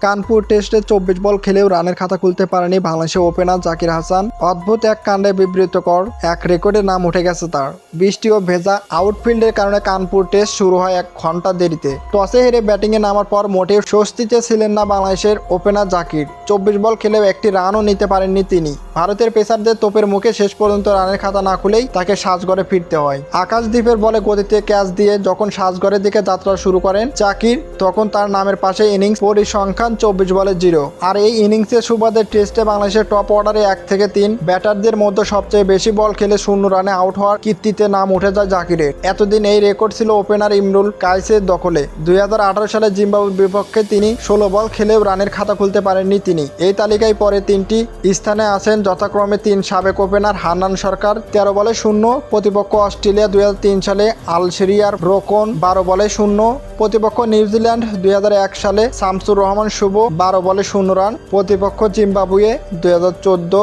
কানপুর টেস্টে 24 বল খেলেও রানের খাতা খুলতে পারেনি বাংলাদেশের ওপেনার জাকির হাসান। অদ্ভুত এক কাণ্ডে বিব্রতকর এক রেকর্ডের নাম উঠে গেছে তার। বৃষ্টি ও ভেজা আউটফিল্ডের কারণে কানপুর টেস্ট শুরু হয় 1 ঘন্টা দেরিতে। টসে হেরে ব্যাটিংয়ে নামার পর মোটেও স্বস্তিতে ছিলেন না বাংলাদেশের ওপেনার জাকির। 24 বল খেলেও একটি রানও নিতে পারেননি তিনি। ভারতের পেসারদের তোপের মুখে শেষ পর্যন্ত রানের খাতা না খুলেই তাকে সাজঘরে ফিরতে হয়। আকাশদ্বীপের বলে গতিতে ক্যাচ দিয়ে যখন সাজঘরের দিকে যাত্রা শুরু করেন জাকির, তখন তার নামের পাশে ইনিংস পরিসংখ্যান 24 বলে 0। আর এই ইনিংসের সুবাদে টেস্টে বাংলাদেশের টপ অর্ডারে 1 থেকে 3 ব্যাটারদের মধ্যে সবচেয়ে বেশি বল খেলে 0 রানে আউট হওয়ার কীর্তিতে নাম উঠে যায় জাকিরের। এতদিন এই রেকর্ড ছিল ওপেনার ইমরুল কায়েসের দখলে। 2018 সালে জিম্বাবুয়ের বিপক্ষে তিনি 16 বল খেলেও রানের খাতা খুলতে পারেননি তিনি। এই তালিকায় পরে 3টি স্থানে আছেন যথাক্রমে 3 সাবেক ওপেনার হান্নান সরকার 13 বলে 0, প্রতিপক্ষ অস্ট্রেলিয়া 2003 সালে আলজেরিয়ার ব্রোকন 12 বলে 0, প্রতিপক্ষ নিউজিল্যান্ড 2001 সালে শামসুর রহমান শুভ 12 বলে 0 রান, প্রতিপক্ষ জিম্বাবুয়ে 2014